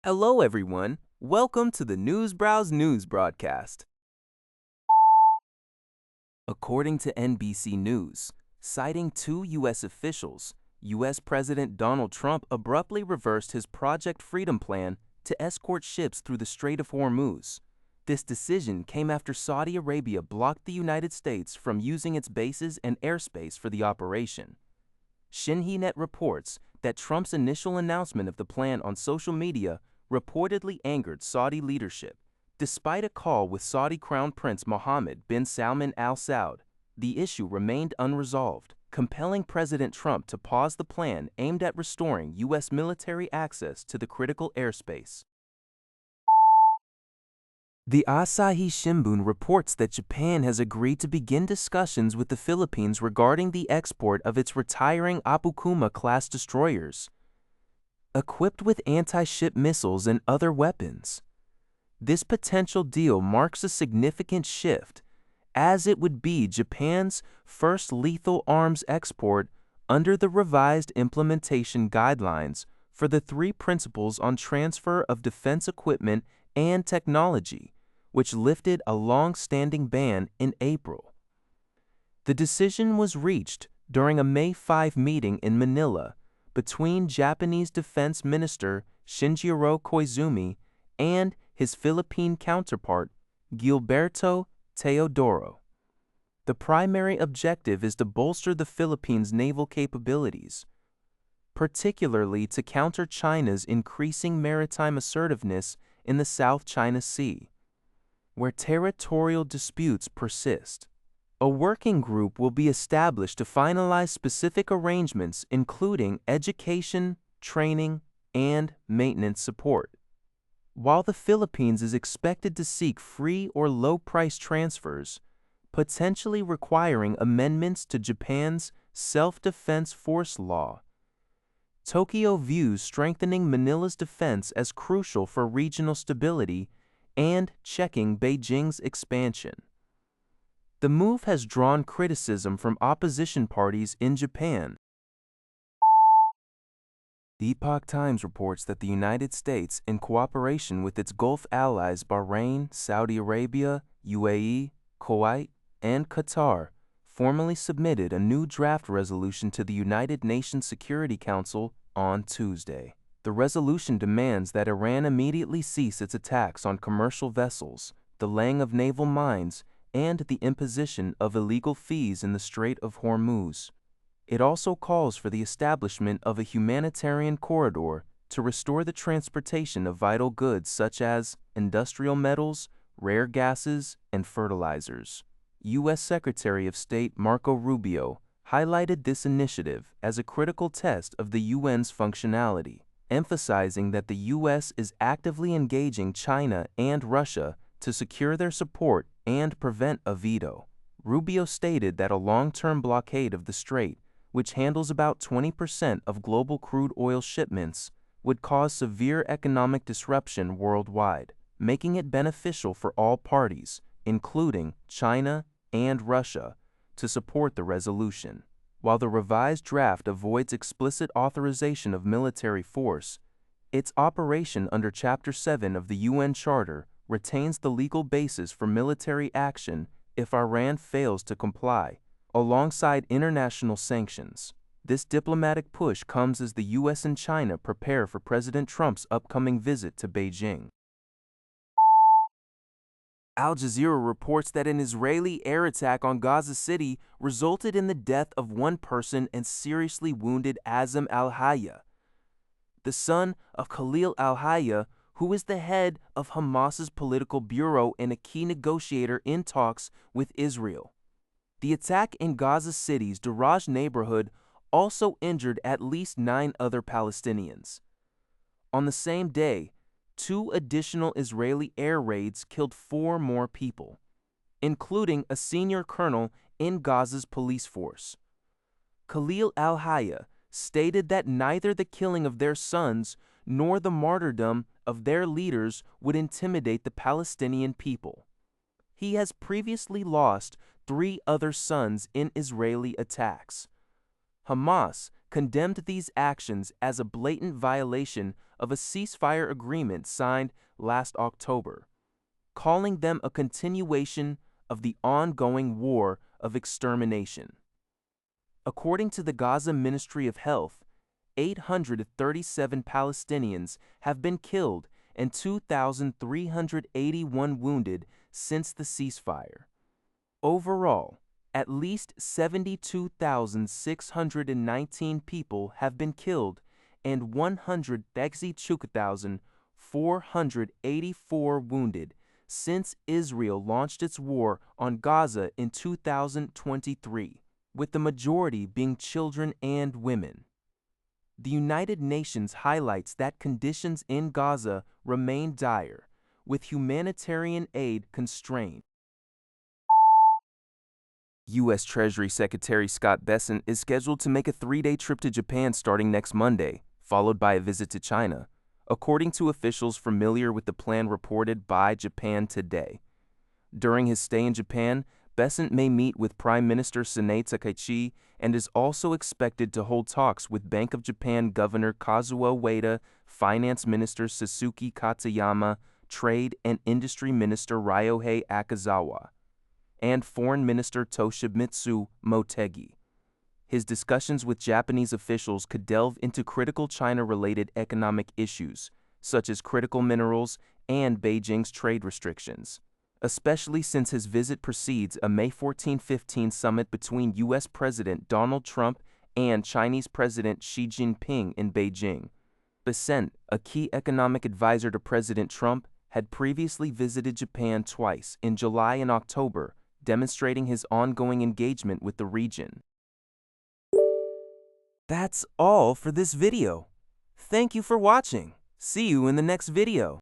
Hello, everyone. Welcome to the Newsbrowse News broadcast. According to NBC News, citing two U.S. officials, U.S. President Donald Trump abruptly reversed his Project Freedom plan to escort ships through the Strait of Hormuz. This decision came after Saudi Arabia blocked the United States from using its bases and airspace for the operation. Shinhinet reports that Trump's initial announcement of the plan on social media reportedly angered Saudi leadership. Despite a call with Saudi Crown Prince Mohammed bin Salman Al Saud, the issue remained unresolved, compelling President Trump to pause the plan aimed at restoring U.S. military access to the critical airspace. The Asahi Shimbun reports that Japan has agreed to begin discussions with the Philippines regarding the export of its retiring Apukuma-class destroyers, equipped with anti-ship missiles and other weapons. This potential deal marks a significant shift, as it would be Japan's first lethal arms export under the revised implementation guidelines for the three principles on transfer of defense equipment and technology, which lifted a long-standing ban in April. The decision was reached during a May 5 meeting in Manila between Japanese Defense Minister Shinjiro Koizumi and his Philippine counterpart, Gilberto Teodoro. The primary objective is to bolster the Philippines' naval capabilities, particularly to counter China's increasing maritime assertiveness in the South China Sea, where territorial disputes persist. A working group will be established to finalize specific arrangements including education, training, and maintenance support. While the Philippines is expected to seek free or low-price transfers, potentially requiring amendments to Japan's self-defense force law, Tokyo views strengthening Manila's defense as crucial for regional stability and checking Beijing's expansion. The move has drawn criticism from opposition parties in Japan. The Epoch Times reports that the United States, in cooperation with its Gulf allies Bahrain, Saudi Arabia, UAE, Kuwait, and Qatar, formally submitted a new draft resolution to the United Nations Security Council on Tuesday. The resolution demands that Iran immediately cease its attacks on commercial vessels, the laying of naval mines, and the imposition of illegal fees in the Strait of Hormuz. It also calls for the establishment of a humanitarian corridor to restore the transportation of vital goods such as industrial metals, rare gases, and fertilizers. U.S. Secretary of State Marco Rubio highlighted this initiative as a critical test of the UN's functionality, emphasizing that the U.S. is actively engaging China and Russia to secure their support and prevent a veto. Rubio stated that a long-term blockade of the strait, which handles about 20% of global crude oil shipments, would cause severe economic disruption worldwide, making it beneficial for all parties, including China and Russia, to support the resolution. While the revised draft avoids explicit authorization of military force, its operation under Chapter 7 of the UN Charter retains the legal basis for military action if Iran fails to comply, alongside international sanctions. This diplomatic push comes as the U.S. and China prepare for President Trump's upcoming visit to Beijing. Al Jazeera reports that an Israeli air attack on Gaza City resulted in the death of one person and seriously wounded Azam al-Hayya, the son of Khalil al-Hayya, who is the head of Hamas's political bureau and a key negotiator in talks with Israel. The attack in Gaza City's Daraj neighborhood also injured at least 9 other Palestinians. On the same day, 2 additional Israeli air raids killed 4 more people, including a senior colonel in Gaza's police force. Khalil al-Hayya stated that neither the killing of their sons nor the martyrdom of their leaders would intimidate the Palestinian people. He has previously lost 3 other sons in Israeli attacks. Hamas condemned these actions as a blatant violation of a ceasefire agreement signed last October, calling them a continuation of the ongoing war of extermination. According to the Gaza Ministry of Health, 837 Palestinians have been killed and 2,381 wounded since the ceasefire. Overall, at least 72,619 people have been killed and 132,484 wounded since Israel launched its war on Gaza in 2023, with the majority being children and women. The United Nations highlights that conditions in Gaza remain dire, with humanitarian aid constrained. U.S. Treasury Secretary Scott Bessent is scheduled to make a 3-day trip to Japan starting next Monday, followed by a visit to China, according to officials familiar with the plan reported by Japan Today. During his stay in Japan, Bessent may meet with Prime Minister Sanae Takaichi and is also expected to hold talks with Bank of Japan Governor Kazuo Ueda, Finance Minister Sasuke Katayama, Trade and Industry Minister Ryohei Akazawa, and Foreign Minister Toshimitsu Motegi. His discussions with Japanese officials could delve into critical China-related economic issues, such as critical minerals and Beijing's trade restrictions, especially since his visit precedes a May 14-15 summit between U.S. President Donald Trump and Chinese President Xi Jinping in Beijing. Bessent, a key economic advisor to President Trump, had previously visited Japan twice in July and October, demonstrating his ongoing engagement with the region. That's all for this video. Thank you for watching. See you in the next video.